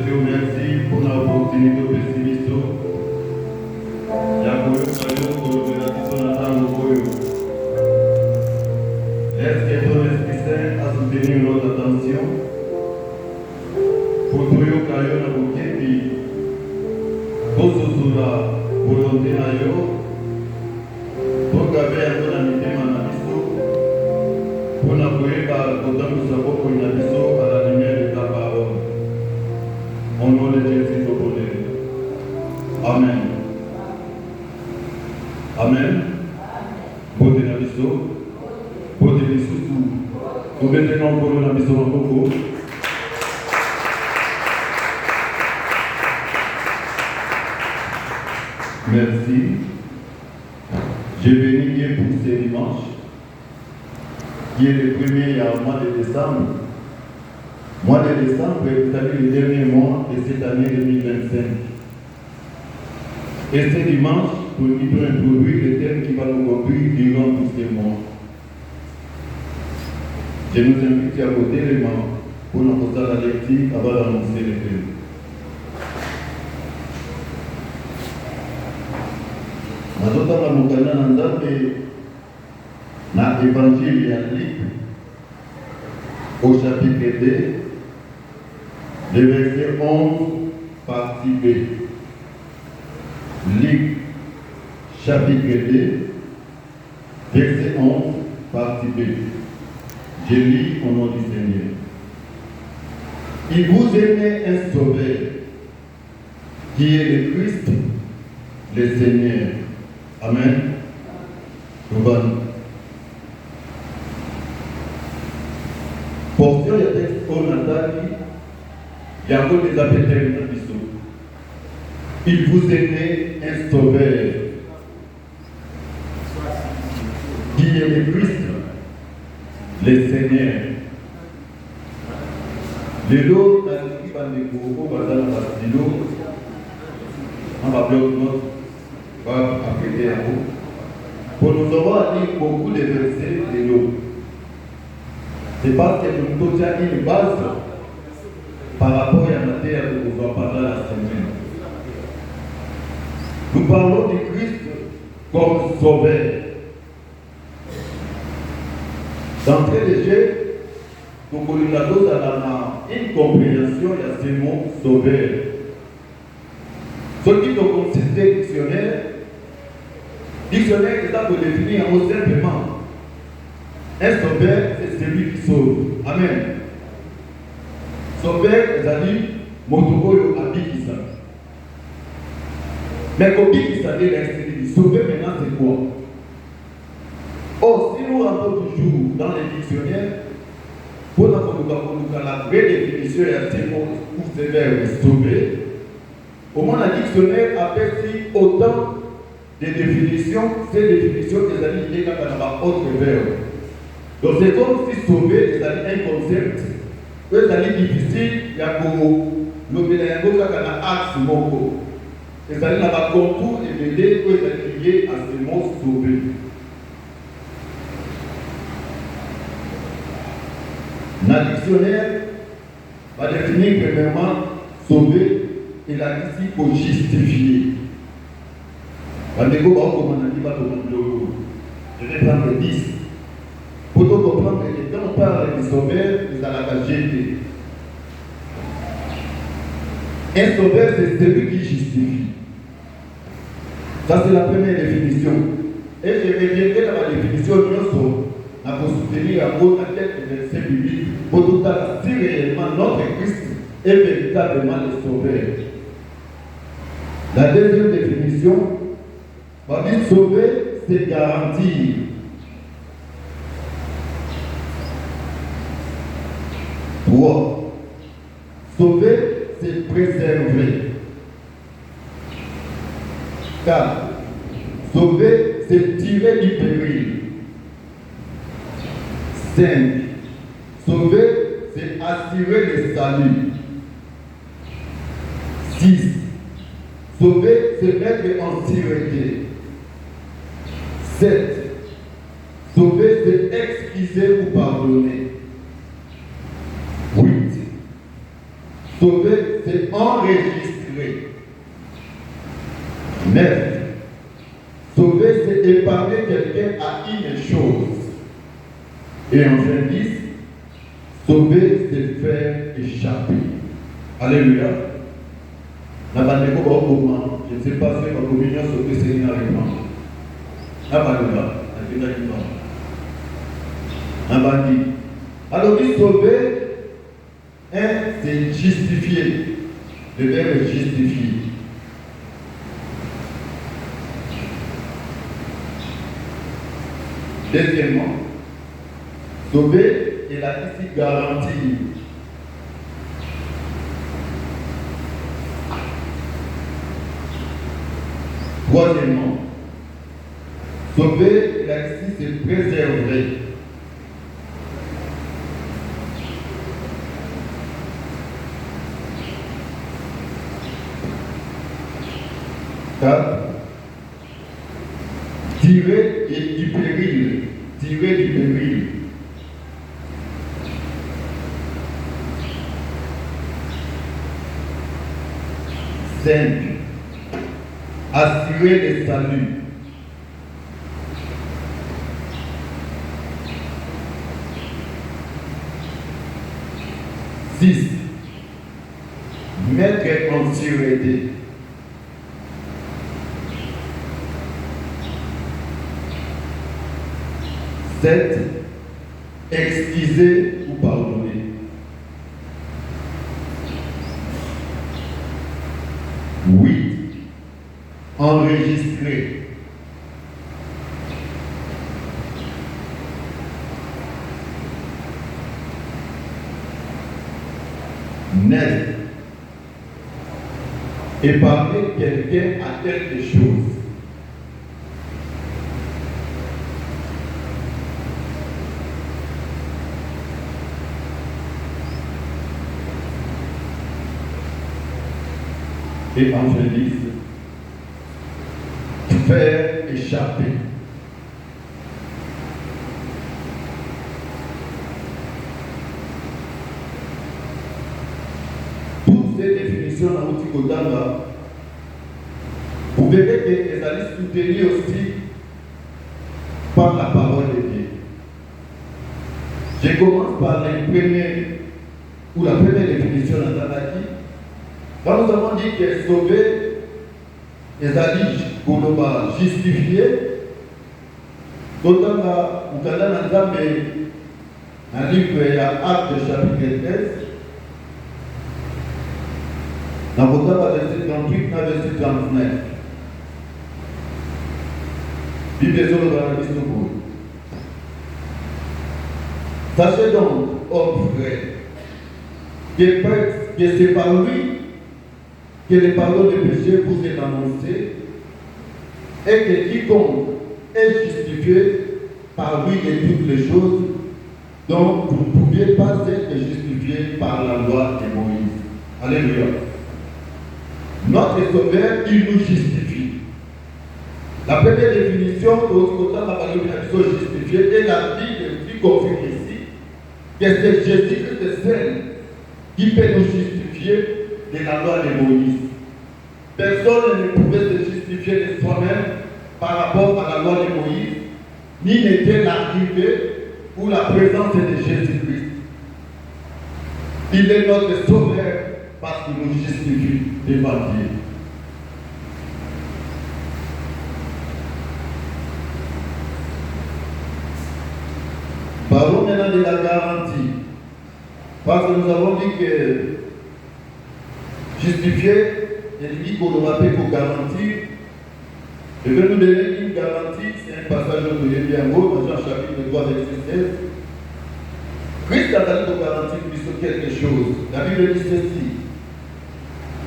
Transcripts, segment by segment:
te remercie pour l'opportunité de pessimiste. Yakoyo kayo kolobela kiso na tango koyo. Laisse que ton Esprit Saint a soutenu notre attention. Pour toyo kayo na bokepi. Bososula volonté na yo. Pour gaver yango na mitema na biso. Pour na koyeba kotambusa boko na biso à la lumière de ta parole. Au nom de Jésus, au bonheur. Amen. Amen. Bote na biso. Bote lisusu. Obete na nkolo na biso maboko. Merci. Je vais bénir pour ce dimanche, qui est le premier mois de décembre. Mois de décembre est le dernier mois de cette année 2025. Et ce dimanche, nous allons introduire le thème qui va nous conduire durant tous ces mois. Je nous invite à voter les mains pour nous poser la lecture avant d'annoncer le thème. Nazotaka mokanda na Nzambe na évangile ya Luc au chapitre 2, le verset 11, partie B. Luc, chapitre 2, verset 11, partie B. Je lis au nom du Seigneur. Il vous est né un sauveur, qui est le Christ, le Seigneur. Amen. Portion de texte on a dit, il y a encore des appels de biso. Il vous est né un sauveur, qui est le Christ, le Seigneur. Le lot n'a pas de gros, on va dans la bastilo, on va bloquer notre. Pour nous avoir dit beaucoup de versets de l'eau. C'est parce que nous avons une base par rapport à la matière que nous allons parler la semaine. Nous parlons du Christ comme sauveur. D'entrée de jeu, nous avons une compréhension de ce mot sauveur. Ceux qui ont considéré le dictionnaire est là pour définir un mot simplement. Un sauveur, c'est celui qui sauve. Amen. Sauveur, c'est-à-dire, Motokoyo Abikisa. Mais Kobikisa, il sauver maintenant, c'est quoi? Oh, si nous rentrons toujours dans les dictionnaires, pour la vraie définition de ce mot pour ce verbe sauver, au moins, le dictionnaire aperçut autant de définitions, ces définitions des amis liées à la autre verbe. Donc c'est comme si sauver, c'est-à-dire un concept, c'est-à-dire difficile, il y a comme l'obéléango qui a un axe moko. C'est-à-dire qu'il y a un contour et l'idée qui est lié à ce mot sauver. Dans le dictionnaire, va définir premièrement sauver. Il a ici pour justifier. Je vais prendre 10. Pour comprendre que quand on parle de sauveur, nous allons jeter. Un sauveur, c'est celui qui justifie. Ça, c'est la première définition. Et je reviendrai dans la définition de pour soutenir à votre tête de verset biblique, pour tout à si réellement notre Christ est véritablement le sauveur. La deuxième définition, va dire sauver, c'est garantir. Trois, sauver, c'est préserver. 4. Sauver, c'est tirer du péril. 5. Sauver, c'est assurer le salut. 6. Sauver, c'est mettre en sûreté. 7. Sauver, c'est excuser ou pardonner. 8. Sauver, c'est enregistrer. 9. Sauver, c'est épargner quelqu'un à une chose. Et enfin 10. Sauver, c'est faire échapper. Alléluia. Je ne sais pas si ma communion sauver, c'est une réponse. Alléluia. Alors, il sauver, c'est justifier. Le verbe est justifier. Deuxièmement, sauver est la ici garantie. Troisièmement, sauver là ici c'est préserver. Tirer du péril. Tirer du péril. 5. Assurer le salut. 6. Mettre en sûreté. 7. Excuser ou pardonner. 8. Enregistrer. 9. Épargner quelqu'un à quelque chose. Et Angélise, faire échapper. Toutes ces définitions dans l'outil Kodanga, vous verrez qu'elles allaient soutenir aussi par la parole de Dieu. Je commence par la première définition dans Tanaki. Quand nous avons dit que sauver, les alliés justifier, d'autant que un livre, il y a Actes chapitre 13, dans le verset 38, dans le verset 39. Bible de l'Organisme. Sachez donc, homme frère, que c'est par lui que le pardon des péchés vous est annoncé et que quiconque est justifié par lui de toutes les choses dont vous ne pouviez pas être justifié par la loi de Moïse. Alléluia. Notre Sauveur, il nous justifie. La première définition, autant la parole de justifié, et la Bible qui confirme ici que c'est Jésus-Christ de celle qui peut nous justifier de la loi de Moïse. Personne ne pouvait se justifier de soi-même par rapport à la loi de Moïse, ni n'était l'arrivée ou la présence de Jésus-Christ. Il est notre sauveur parce qu'il nous justifie devant Dieu. Parlons maintenant de la garantie. Parce que nous avons dit que justifier, il dit qu'on doit payer pour garantir. Je vais nous donner une garantie, c'est un passage que vous voyez bien haut, dans Jean chapitre 3, verset 16. Christ a donné pour garantir sur quelque chose. La Bible dit ceci.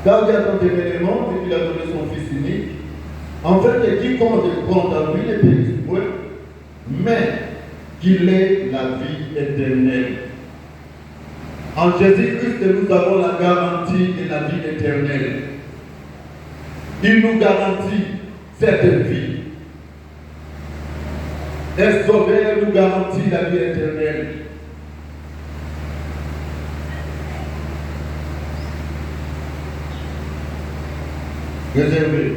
Car Dieu a tant aimé le monde et qu'il a donné son Fils unique, afin que quiconque croit en lui ne périsse point, mais qu'il ait la vie éternelle. En Jésus-Christ, nous avons la garantie de la vie éternelle. Il nous garantit cette vie. Un sauveur nous garantit la vie éternelle. réservé.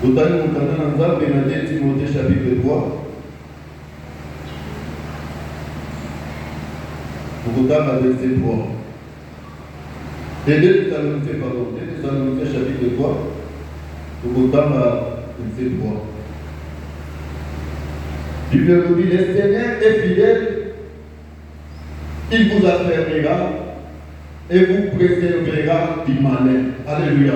Vous avez mon canal en Zambie, Timothée chapitre 3. Vous avez verset 3. Et 2 Thessaloniciens, pardon, 2 Thessaloniciens chapitre 3. Vous avez verset 3. Bible nous dit, le Seigneur est fidèle, il vous affermira et vous préservera du malin. Alléluia.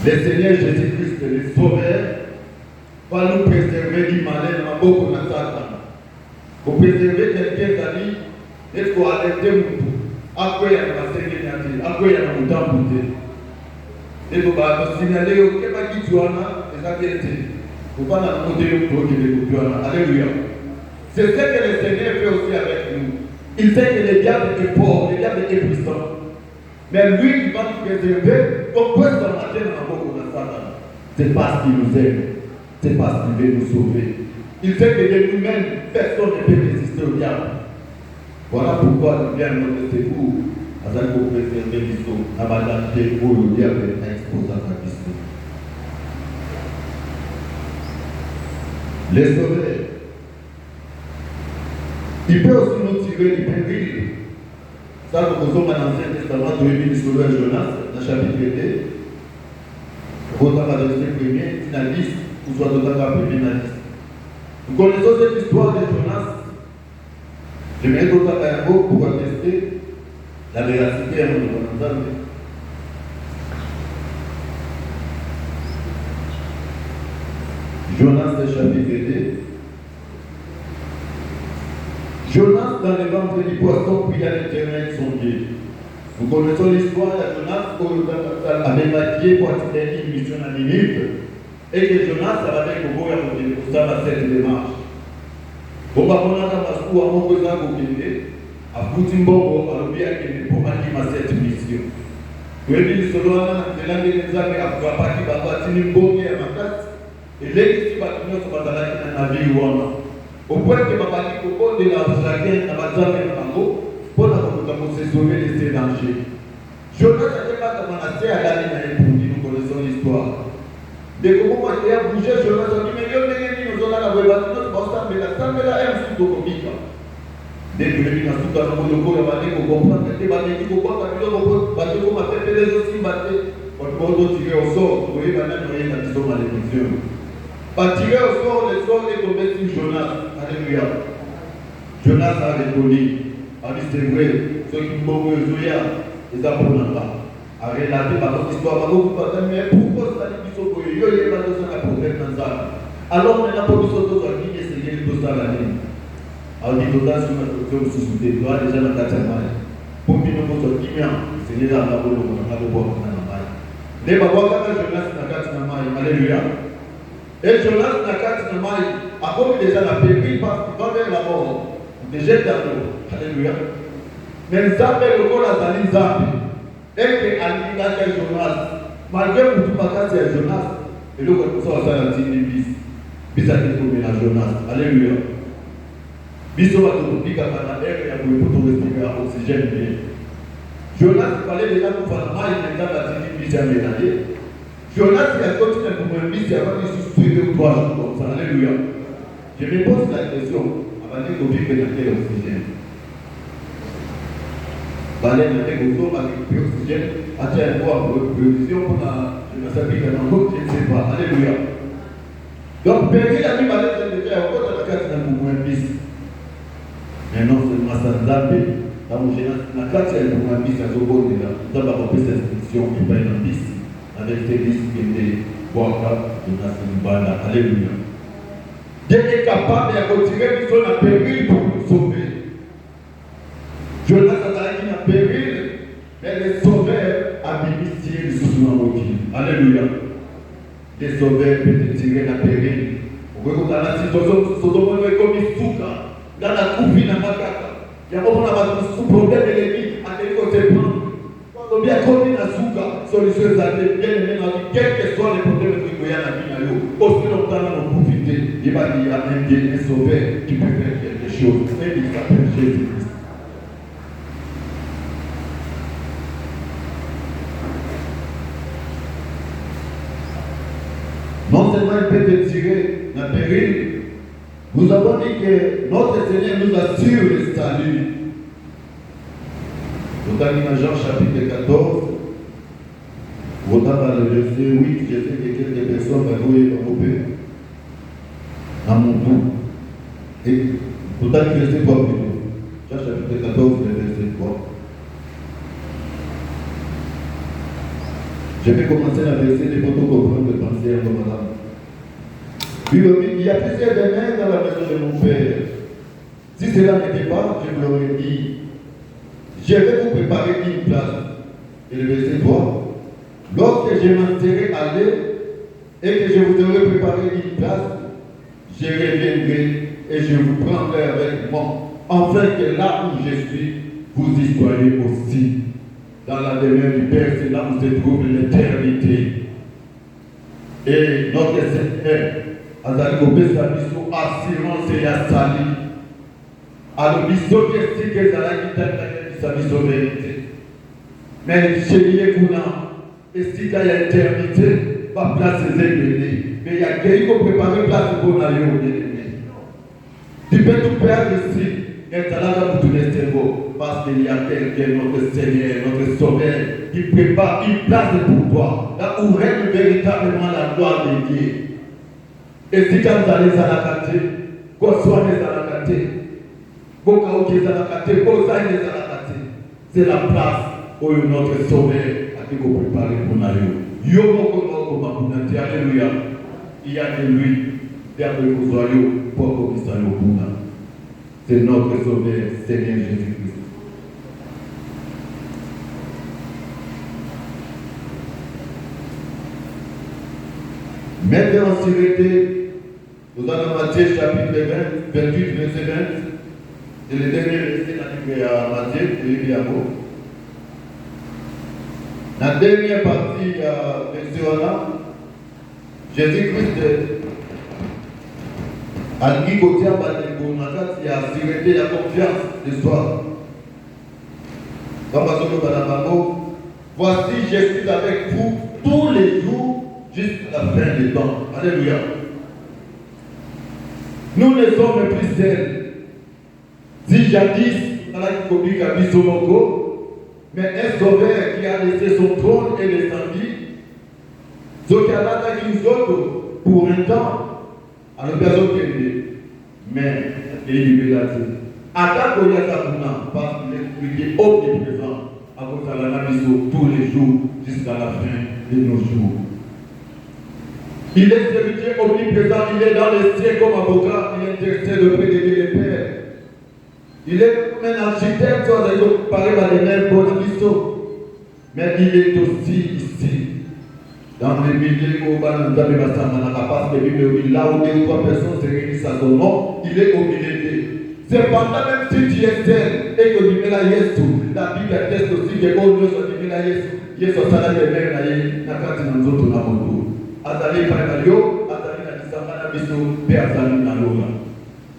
Le Seigneur Jésus-Christ, le Sauveur, va nous préserver du malin dans beaucoup de Satan. Pour préserver quelqu'un d'amis, il faut arrêter mon tout. À quoi il y a un sénégalais, à quoi il y a un mouton bouté. Et vous allez signaler au Québec qui tu en as, et ça qui est. Vous ne pouvez pas monter le pro qui est le Alléluia. C'est ce que le Seigneur fait aussi avec nous. Il sait que le diable est fort, le diable est puissant. Mais lui, il va nous préserver. On peut s'en matin dans beaucoup de Satan. C'est parce qu'il nous aime. C'est parce qu'il veut nous sauver. Il sait que de nous-mêmes, personne ne peut résister au diable. Voilà pourquoi nous viens notre secours. Nous allons préserver l'histoire. Nous allons acheter pour le diable et exposer à la question. Les sauveurs. Il peut aussi nous tirer du péril. Ça, nous faisons dans l'Ancien Testament de l'Église sur le Jonas, dans le chapitre 2. Vous avez le verset 1er, il a 10, ou soit vous avez appris, il a 10. Nous connaissons cette histoire de Jonas. Je mets tout à un mot pour attester la véracité à mon âme. Jonas, le chapitre 2. Jonas dans le ventre du poisson, puis à l'intérieur de son pied. Nous connaissons l'histoire de Jonas avait maquillé pour atteindre une mission à Ninive. Et que Jonas avait au bout de ça dans cette démarche. Bon, on a un à mon cousin au Kende, à Foutimbo, à l'Obia, pour animer cette mission. Nous avons dit que l'année des années, à Fouapaki, à Fatimbo, et à Makas, et l'église qui va tenir sur la navire Wana. Au point que Babaki Koko de la Jacqueline à Bazame Mango pour se sauver de ces dangers. Jonas n'était pas comme un assez à l'année pour nous connaissons l'histoire. Dès que moi j'ai bougé, Jonas a dit mais yo nous on a la voiture notre bossa mais la salle là est sous comique. Dès que lui n'a sous dans le corps va dire qu'on comprend que va dire qu'on comprend que l'on va dire qu'on va faire les aussi battre on peut tirer au sort pour y aller dans la maison malédiction. Pas tirer au sort le sort est tombé sur Jonas. Alléluia. Jonas a répondu, a dit c'est vrai, ceux qui m'ont vu ils apprennent pas. A relaté par notre histoire, mais pourquoi ça dit qu'ils sont pour eux, il y a pas de ça à problème dans ça. Alors maintenant, pour nous autres, on dit que c'est tout ça l'année. Alors, dit tout ça, si on se soutient, toi déjà dans ta tête, pour que nous nous bien, c'est déjà la bonne chose, on a besoin de la les babouas, quand Jonas n'a qu'à se marier, alléluia. Et Jonas n'a qu'à se marier. À cause déjà la péri parce qu'il va vers la mort. Déjà dans l'eau. Alléluia. Mais ça fait le corps à Zali Zambi. Et que Alina est Jonas. Malgré que tout le c'est Jonas. Et le corps ça va faire un bis. Bis à découvrir la Jonas. Alléluia. Bis va te dire qu'à la terre, il y a pour respirer l'oxygène. Jonas, il fallait déjà pour faire la maille, il y a la bis à médailler. Jonas, il a continué pour un bis, il a pas dit suivre 3 jours comme ça. Alléluia. Je me pose la question, avant de vivre dans quel oxygène. Balai dans quel oxygène, a-t-il une prévision pour la je ne sais pas. Alléluia. Donc, péril a mis balai dans le faire encore dans la carte d'un pour un bis. Mais non seulement ça zappé, dans mon général, la carte est pour un bis à Zobo, nous avons repris cette inscription et pas un bis, avec des bis qui étaient Boaka, de Nassim. Alléluia. Dieu est capable de retirer son péril pour nous sauver. Jonas a dit un péril, mais les sauveurs a bénéficié de ce nom. Alléluia. Les sauveurs peuvent tirer la péril. Vous voyez dans la situation, ce sont comme une souka, dans la coupe, dans la macaque. Il y a un problème de l'ennemi, à quel côté prendre. Quand on bien connu la souka, solution est bien aimé dans la vie, quel que soit les problèmes qu'il y a dans la vie, aussi longtemps on profite. Il va dire un Dieu, un sauveur qui peut faire quelque chose. Et il s'appelle Jésus-Christ. Non seulement il peut te tirer d'un péril, nous avons dit que notre Seigneur nous assure le salut. Vous avez dans Jean chapitre 14, vous avez le verset 8, je sais que quelques personnes vont jouer dans vos pays, à mon tour. Et vous avez le verset 3 plutôt. Jean chapitre 14, le verset 3. Je vais commencer la verset de votre comprendre de penser à madame. Il y a plusieurs domaines dans la maison de mon père. Si cela n'était pas, je vous l'aurais dit. Je vais vous préparer une place. Et le verset 3. Lorsque je m'en serai allé et que je vous aurai préparé une place, je reviendrai et je vous prendrai avec moi, afin que là où je suis, vous y soyez aussi. Dans la demeure du Père, c'est là où se trouve l'éternité. Et notre Seigneur, azali kopesa biso assurance ya sali. Alors biso kesi ke zalaki tata biso vérité. Mais chérie kuna esika ya éternité, pas place zélébée. Mais il y a quelqu'un qui prépare place pour la yo. Tu peux tout perdre ici, mais tu as là pour tout laisser beau. Parce qu'il y a quelqu'un, notre Seigneur, notre Sauveur, qui prépare une place pour toi, là où règne véritablement la gloire de Dieu. Et si tu as allé à la carte, qu'on soit les à la carte, qu'on soit les à la carte, qu'on soit les à la carte, c'est la place où notre Sauveur a été préparé pour nous. Alléluia. Il y a de lui, derrière le joyau, pour qu'on puisse aller au bout. C'est notre Sauveur, Seigneur Jésus-Christ. Maintenant en sûreté, nous allons Matthieu chapitre 20, 28, verset 20. C'est le dernier verset à Matthieu, il y a beau. La dernière partie de verset là, Jésus-Christ a dit côté à Baneko, il y a sûreté, il y a confiance de soi. Dans ma zone de voici, je suis avec vous tous les jours jusqu'à la fin des temps. Alléluia. Nous ne sommes plus seuls. Si jadis, on a dit qu'on dit qu'à Bisomoko, mais un sauveur qui a laissé son trône et descendu, ce qui a attaqué nous autres pour un temps, à la personne qui est mais il est là. Attaque au Yakabuna, parce qu'il est omniprésent, à cause de la mission tous les jours jusqu'à la fin de nos jours. Il est serviteur omniprésent, il est dans les cieux comme avocat, il intercède auprès de Dieu le Père. Il est comme un architecte, il parle à les mêmes bonnes missions. Mais il est aussi ici, dans les milieux où parce que là où deux ou trois personnes se réunissent à son nom, il est au milieu d'eux. Cependant, même si tu es seul et que tu mets la Yesu, la Bible atteste aussi que quand Dieu soit dit la Yesu, Yesu sera le même na kati na nzoto na moto. Azali Pagalio, Azali na Disamba na biso, pe Azali na Lola.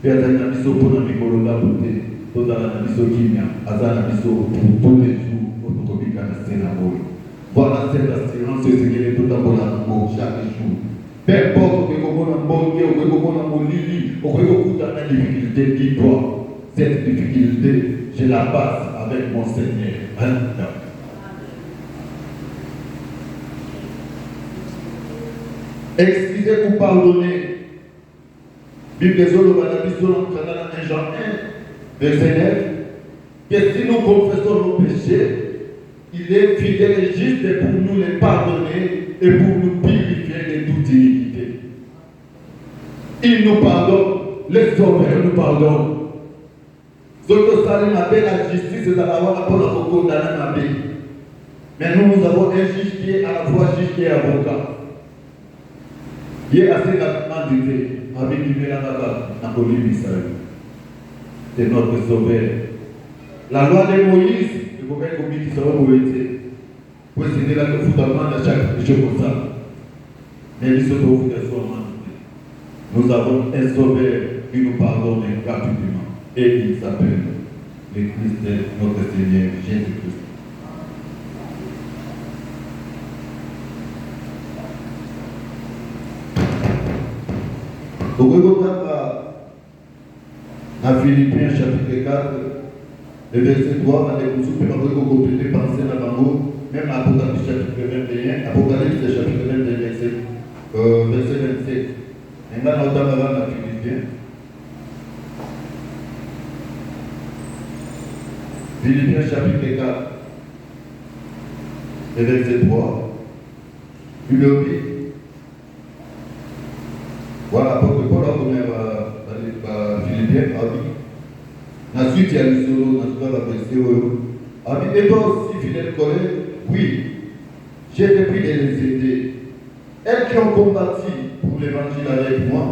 Pe Azali na biso pour na mikolo la beauté, Tozala na biso kimia, Azali na biso pour tous les jours, pour nous communiquer na Sénabo. Voilà cette assurance, c'est ce qui est tout à l'heure chaque jour. Peu importe que vous avez un bon Dieu, que vous avez un bon Lili, ou que vous avez une difficulté, dis-toi, cette difficulté, je la passe avec mon Seigneur. Excusez-vous, pardonnez. Bible des Olo, dans 1 Jean 1, verset 9, que si nous confessons nos péchés, il est fidèle et juste pour nous les pardonner et pour nous purifier de toute iniquité. Il nous pardonne, les sauveurs nous pardonnent. Zoto Salim appelle la justice et à la fois pour la condamner ma vie. Mais nous avons un juge qui est à la fois juge et avocat. Il est assez rapidement dit, avec l'Ibéla dans c'est notre sauveur. La loi de Moïse, il faut que vous qui savez où était. Pour essayer là que vous demandez à chaque chose comme ça. Mais il se trouve que nous avons un sauveur qui nous pardonne gratuitement. Et il s'appelle le Christ, notre Seigneur Jésus-Christ. Dans Philippiens chapitre 4, le verset 3, vous compléter penser dans Bango, même Apocalypse chapitre 21, Apocalypse chapitre 21, verset 27. Et maintenant, on va dans Philippiens. Philippiens chapitre 4, le verset 3. Il le dit. Voilà, pour que Paul a donné à Philippiens, a dit. Ensuite, il y a le solo, dans la verset. A dit, et toi aussi, fidèle collègue, oui, j'ai été pris de les aider. Elles qui ont combattu pour l'évangile avec moi,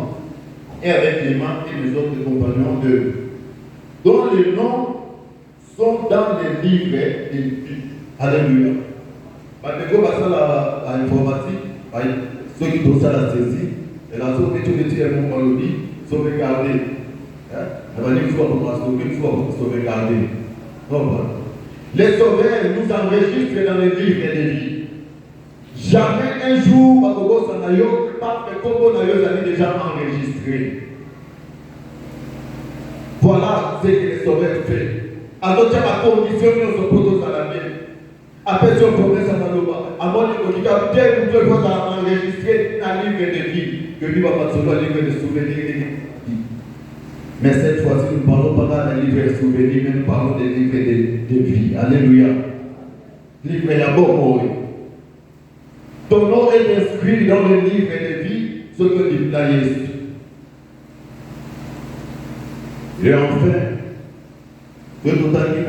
et avec les mains et les autres compagnons d'eux, dont les noms sont dans les livres de vie. Alléluia. Parce que quand on va à l'informatique, ceux qui doivent la saisie, et la zone de tout le tir, mon palodi, sauvegarder. On va dire qu'il faut sauvegarder. Les sauveurs nous enregistrent dans les livres de vie. Jamais un jour, Bagogo Sanayo, parce que Kobo Nayo avait déjà enregistré. Voilà ce que les sauveurs font. Alors, tu as la condition de se poser à la main. Après, si on progresse à Maloba, à mon niveau, tu as bien ou deux fois enregistré un livre de vie, que lui va pas seulement un livre de souvenirs. Mais cette fois-ci, nous ne parlons pas d'un livre de souvenirs, mais nous parlons des livres de vie. Alléluia. Livre de bon. Ton nom est inscrit dans le livre de vie, ce que tu l'as dit. Et enfin, que nous avons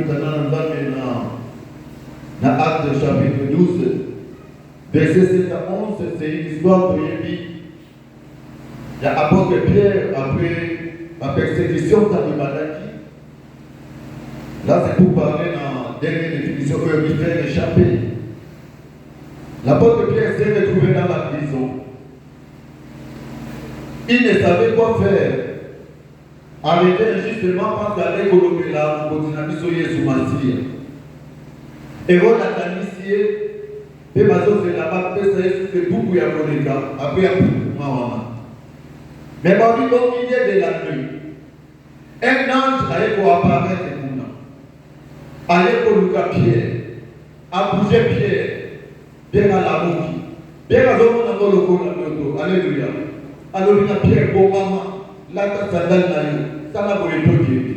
dans Acte chapitre 12, verset 7 à 11, c'est une histoire de Yébi. Il y a apôtre Pierre, après la persécution d'Animalaki. Là, c'est pour parler dans la dernière définition que lui fait échapper. L'apôtre Pierre s'est retrouvé dans la prison. Il ne savait quoi faire. Arrêté justement parce qu'il allait coloquer là, pour continuer soyez sous Massia. Et on a initié, et Mazo c'est là-bas, c'est tout pour y avoir les gars, après un peu, mais par au milieu de la nuit, un ange allait pour apparaître et nous. Allait pour Lucas Pierre, à bouger Pierre, bien à la bougie, bien à l'homme, alléluia. Alors il y a Pierre, bon maman, là, ça donne ça n'a pas été dit.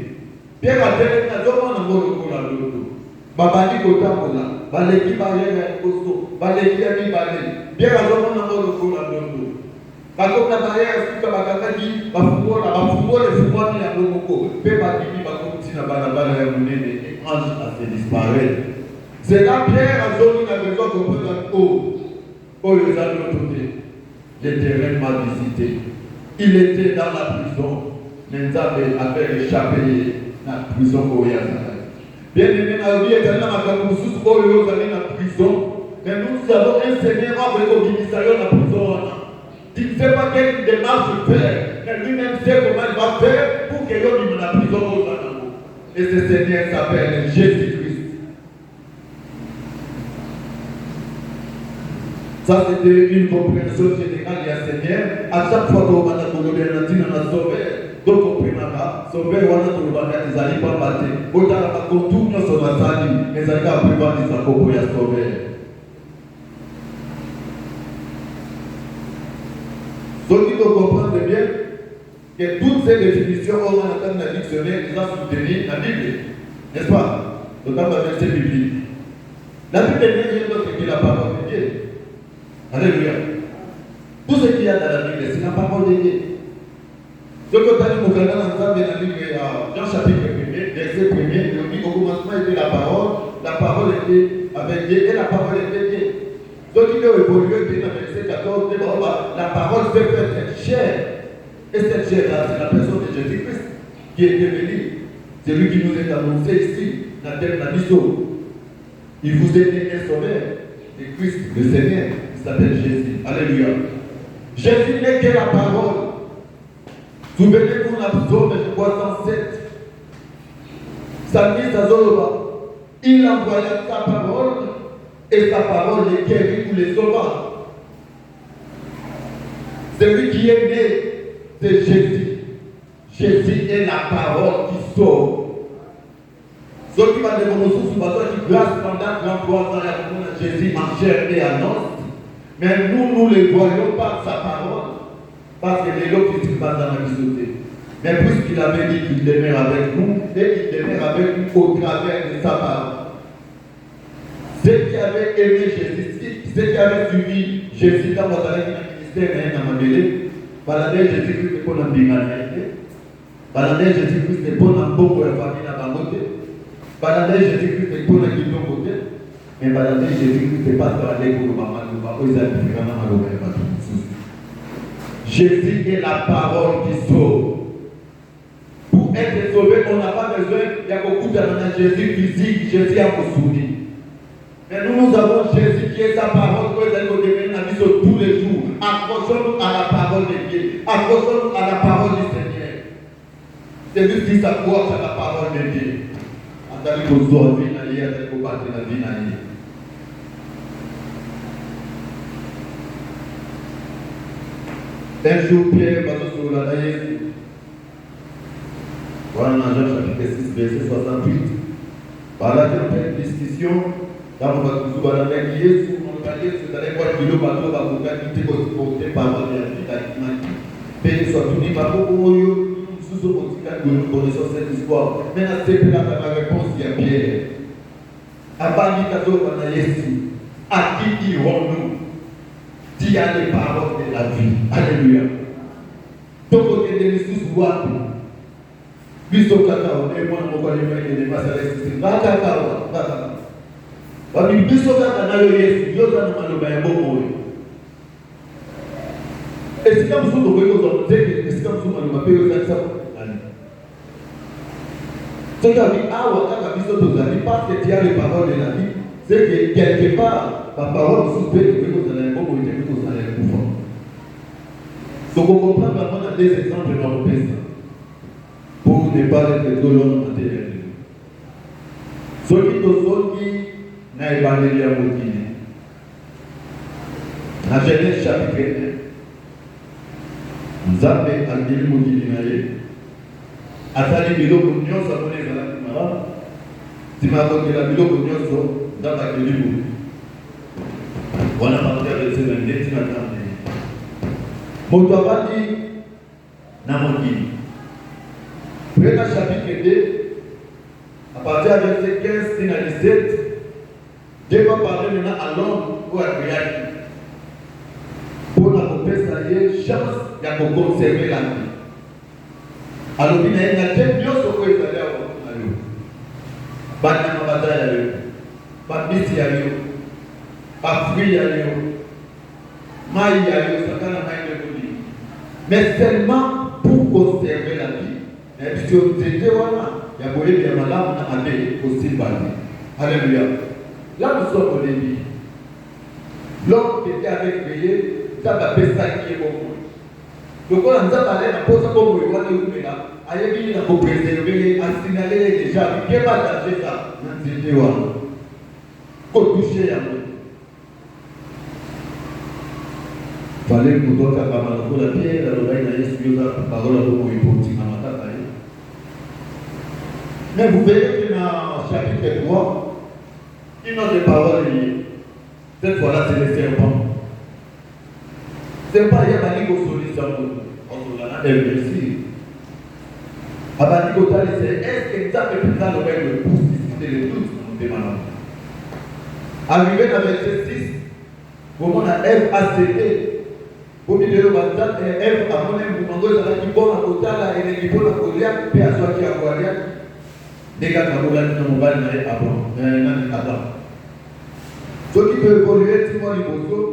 Pierre a dit, il y a l'homme, babali kotambola baleki barrière ya koso baleki ya mibale bien azoma na ngolo kola ndondo bakota barrière suka bakakaki bafungola fumwani ya ngomoko pe bakiki bakotina balabala ya munene et ange a fait disparaître. C'est là Pierre azoni na besoin comprendre les autres l'Éternel m'a visité. Il était dans la prison, mais avait échappé dans la prison Goyazana. Bien aimé, dans la prison, mais nous avons un Seigneur avec la prison. Il ne sait pas quelle démarche faire, mais lui-même sait comment il va faire pour qu'il y ait la prison. Et ce Seigneur s'appelle Jésus-Christ. Ça, c'était une compréhension générale du Seigneur. À chaque fois qu'on va dans le sauvé. Donc, on prend là, sauver ou on a des alliés pas battus. On a un contour sur la salle, les alliés à prévoir des accords pour y sauver. Donc, il faut comprendre bien que toutes ces définitions, on a dans le dictionnaire, ils ont soutenu la Bible. N'est-ce pas? Notamment le verset biblique. La Bible est bien d'autre que la parole de Dieu. Alléluia. Tout ce qu'il y a dans la Bible, c'est la parole de Dieu. Ce que tu as dit, dans le livre Jean chapitre 1er, verset 1er, il dit au commencement était la parole était avec Dieu et la parole était Dieu. Donc il a évolué dans le verset 14, la parole fait cette chair. Et cette chair-là, c'est la personne de Jésus-Christ qui est venu. C'est lui qui nous est annoncé ici, dans la terre de l'Issour. Il vous est né un sauveur, le Christ, le Seigneur, qui s'appelle Jésus. Alléluia. Jésus n'est que la parole. Souvenez-vous la psaume, je crois 107. Samedi Zazoloba, il envoya sa parole et sa parole les guérit ou les sauva. Celui qui est né c'est Jésus. Jésus est la parole qui sauve. Ce qui va devenir sous qui grâce pendant 33 ans à Jésus en chair et en os. Mais nous ne le voyons pas sa parole. Parce que les autres qui ne sont pas dans la vie. Mais puisqu'il avait dit qu'il demeure avec nous, et il demeure avec nous au travers de sa parole. Ceux qui avaient aimé Jésus, ceux qui avaient suivi Jésus dans votre ministère, Jésus-Christ pour la binganité, Jésus-Christ pour la bonne famille dans la beauté, Jésus-Christ pour la guidon côté, mais Jésus-Christ pas pour aller pour le maman, Jésus est la parole qui sauve. Pour être sauvé, on n'a pas besoin, il y a beaucoup de Jésus physique, Jésus a souvenir. Mais nous avons Jésus qui est sa parole, que nous devons la vie tous les jours. Accrochons-nous à la parole de Dieu. Accrochons-nous à la parole du Seigneur. C'est lui qui s'accroche à la parole de Dieu. Attendez que vous soyez la vie, attendez que vous battez la vie. Un jour, Pierre va sur la naïe. Voilà, dans Jean chapitre 6, verset 68. Par là, on fait une discussion. Dans mon bateau, on a fait Jésus, on a dit que c'est quoi le bateau va vous gagner, porter parole de la vie, pays soit tout dit, pas beaucoup, sous ce motif, nous connaissons cette histoire. Maintenant, c'est là la réponse il y a Pierre. Avant de Jésus, à qui irons-nous? Dis à les paroles de la vie. Alléluia. Donc, on est des sous wapi. Biso kakao, et moi, on va aller faire des masses à l'existence. Va kakao, va kakao. Wabi biso kakao, Yesu, Dieu a demandé un bon mot. Et si comme vous voyez aux hommes, et si comme vous m'avez payé aux hommes, ce qui a dit, ah, on a biso aux amis, parce que tu as les paroles de la vie, c'est que quelque part, la parole sous peu, que vous allez un bon mot, que vous allez un pouvoir. Donc on comprend vraiment dans des exemples dans le pays. Pour ne pas être trop long matériel. Ce qui n'a évangélié à Moutine. Dans Genèse chapitre 1, nous avons angélé Moutine. Atali biloko nyonso amoni ezalaki malamu. Nsima ya kokela biloko nyonso nzambe akeli boye. Wana parti ya verset 22 tina nzambe. Moto avandi na mokili. Prenez chapitre 2, à partir du verset 15 à 17, Dieu va parler maintenant à l'homme ou à Christ. Pour la chance de conserver la vie. Alors, il y a des gens qui ont été à l'eau. Pas de bataille à l'eau. Pas de misi à l'eau. Pas de fruits à l'eau. Maï à l'eau, ça n'a pas été dit. Mais seulement pour conserver la vie. Et puis, si on était là, il y a beaucoup de malades qui ont été aussi battus. Alléluia. Là, nous sommes au début. L'homme qui était avec créé, ça va faire ça qui est bon. Donc, quand on a parlé de la pose de bon, on va le là. Aïe, il a préservé, a signalé déjà, il n'y a pas d'acheter ça. Il y a toucher à moi. Il fallait que nous donnions la pierre, la parole à l'homme hypothèque. Mais vous verrez que dans chapitre 3, une autre parole est liée. Cette fois-là, c'est le serpent. Ce n'est pas il y a des solutions. On a investi. Est-ce que ça peut être dans le règle pour discuter de tout ce que nous demandons? Arrivé dans le verset 6, comment Ève a cédé. Pour dire que Ève a mon aime, vous m'en avez dit bon à côté, elle est dit bon à côté, puis à soi qui a quoi des gars qui ont dit que nous allons aller avant. Ce qui peut évoluer, c'est moi les beaux.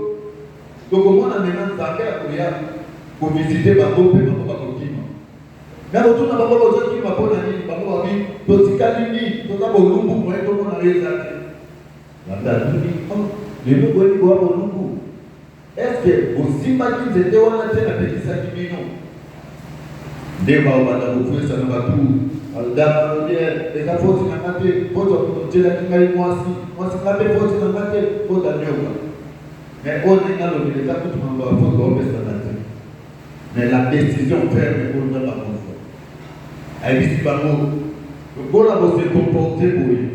Donc, comment on a maintenant sacré à Korea pour visiter ma groupe et ma groupe. Mais retourne à ma groupe qui m'a pas dit, ma groupe a dit, tout ce qu'il a dit, tout ça pour nous, pour moi, tout le monde a réalisé. La date dit, les nous voyons quoi pour nous. Est-ce que aussi ma qui était on a fait la petite sacrifice non? Des fois, on va vous faire ça dans la tour. Alors, les affaires qui n'ont pas été, faut que tu aies moi si la paix faut que tu n'as pas été, faut que tu aies. Mais on est dans le milieu, ça peut te faire faut qu'on fasse ça. Mais la décision ferme pour ne pas conforme. Et puis, si le bon a se comporter pour lui.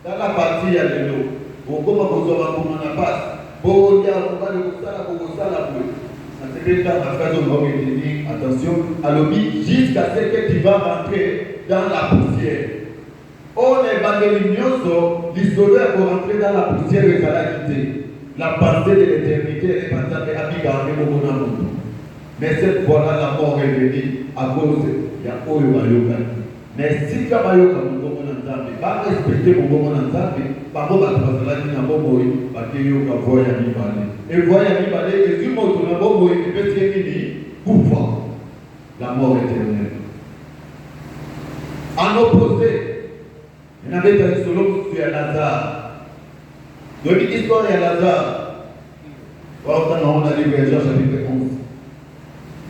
Dans la partie, il y a de l'eau. Pour comment vous avez un passe. Pour dire, on va le ça, pour ça, la pluie. Ça se fait dans la phrase où on dit, attention, à l'objet, jusqu'à ce que tu vas rentrer dans la poussière. On est bandelignoso, l'histoire pour rentrer dans la poussière et ça l'a quitté. La pensée de l'éternité est pensée à Bigarne au monde. Mais cette fois-là, la mort est venue à cause de Yakoyoka. Mais si tu as Mayoka, mon bon entendre, va respecter mon bon entendre, par rapport à la qui n'a pas mouru, parce que Yoka voit Yamibale. Et voit Yamibale, et si mon tour n'a pas mouru, il peut se dire, pourquoi la mort éternelle. En opposé, il y en avait dans l'histoire sur Lazare. Dans l'histoire de Lazare, on a lu Jean chapitre 11.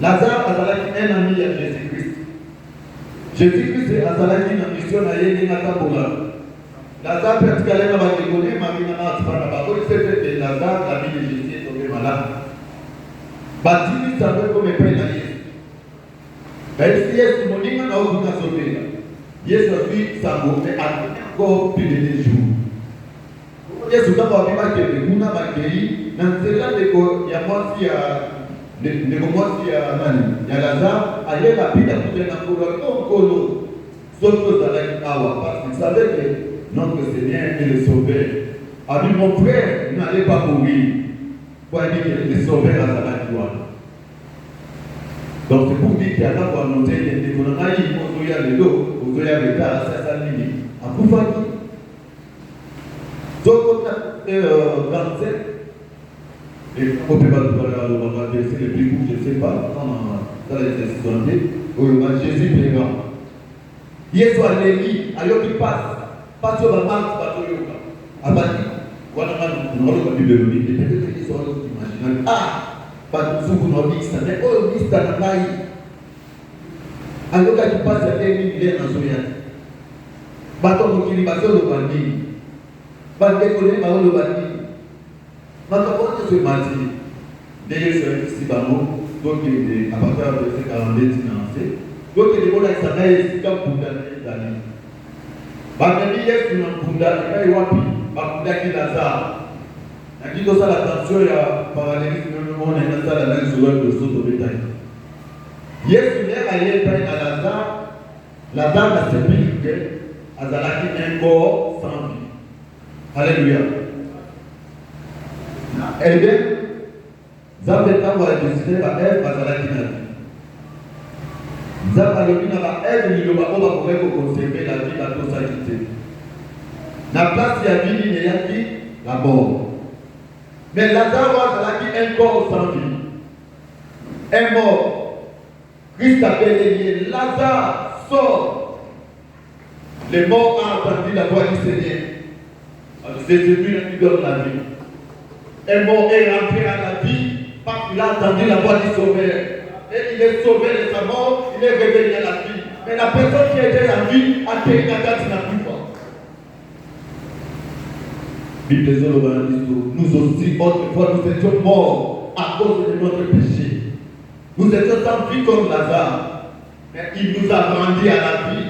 Lazare a un ami à Jésus-Christ. Jésus-Christ est une mission à Yénénataboula. Lazare peut être calé dans la déconner, mais il n'a pas de fait que Lazare, l'ami de Jésus, est tombé malade. Baptiste savait comme il paye la Jésus. Mais si Jésus m'a dit qu'on a aucun sauvé. Jésus a vu sa beauté encore plus de 2 jours. Yesu kama wabibake kuna bakei na nzela ndeko ya mwasi ya nani ya Lazare alela pita kutena kolo soto zalaki awa parce qu'il savait que notre Seigneur est le sauveur. A dit mon frère n'allez pas mourir pour dire que le sauveur a zalaki wana. Donc c'est pour dire qu'il y a pas annoncer les déconnailles pour ya le dos pour ya le tas ça nini akufaki. Donc, 27, et on peut pas verser les plus courts, je ne sais pas, dans l'exercice de Jésus pléra. Yesu aleli, ayoki passe sur la marque, pas sur yoga. Abadi, voilà, on a le Bible, et peut-être qu'ils sont imaginés. Ah, pas de sous pour nos listes, mais oh, liste à la maille. Ayoka qui passe à 2000 milliers dans son yat. Bateau qui libère le bandit. Bandécolé, Maro le bandit. Maintenant, ce mardi, d'ailleurs, c'est ici, donc à partir de verset 42, financé. Donc, il y a des gens qui sont condamnés d'aller. Bandécolé, c'est un condamné, il y a un condamné Lazare. Il y a l'attention, il y a parallélisme, le monde est dans la même journée de saut au bétail. Yesu n'est allé à Lazare, Lazare a séparé, Azalaki un corps sans vie. Alléluia. Eh bien, Zabeta va décider à elle, Azalaki n'a vie. Zabalobina va elle, il va conserver la vie, la totalité. La place, il y a vie, il y a qui la mort. Mais Lazare a un corps sans vie. Un mort. Christ appelle lié. Lazare sort. Les morts ont entendu la voix du Seigneur. C'est lui qui donne la vie. Un mort est rentré à la vie parce qu'il a entendu la voix du Sauveur. Et il est sauvé de sa mort, il est révélé à la vie. Mais la personne qui était en vie a créé la date n'a plus pas. Nous aussi, autrefois, nous étions morts à cause de notre péché. Nous étions sans vie comme Lazare. Mais il nous a rendus à la vie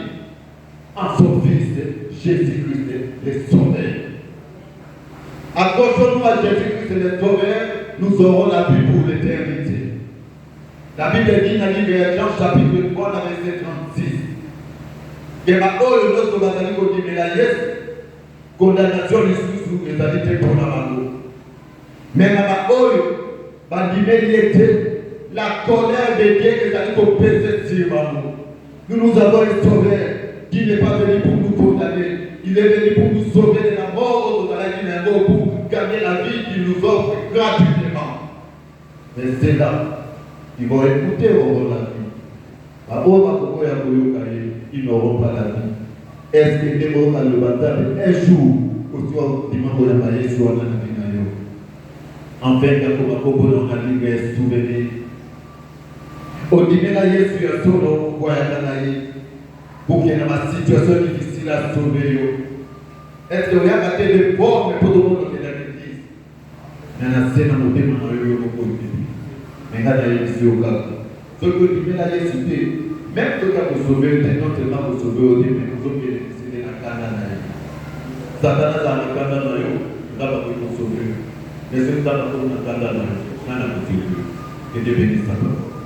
en son Fils, Jésus-Christ, le Sauveur. Accrochons-nous à Jésus-Christ, le Sauveur, nous aurons la vie pour l'éternité. La Bible dit dans le livre de Jean, chapitre 3, verset 36. Que ma oyo notre bazali kodimela Yesu, condamnation lisusu ezali pour la mano. Mais ma oyo bandimeli était la colère de Dieu ezali kopesa sur nous. Nous avons un Sauveur qui n'est pas venu pour nous condamner. Il est venu pour nous sauver de la mort, pour gagner la vie qu'il nous offre gratuitement. Mais c'est là. Ils vont écouter, auront la vie. Ils n'auront pas la vie. Est-ce que les mots à le bataille un jour, au dimanche, on a maillé sur la vie. En fait, on a dit souvenir. Au dimanche, il y a son nom, pour qu'il y ait une situation difficile à sauver. Est-ce que vous avez gâté de pauvres pour tout le monde dans l'église? Mais la scène a monté dans le lieu. Mais là, il y a ici au cas. Ce que tu mets là, les cité, même ce qui a vous sauvé, non seulement vous sauver, mais vous avez bénéficié de la canne. Satan a le canne dans vous, il va vous sauver. Mais ce que vous avez dans la canne, il va vous sauver. Que Dieu bénisse.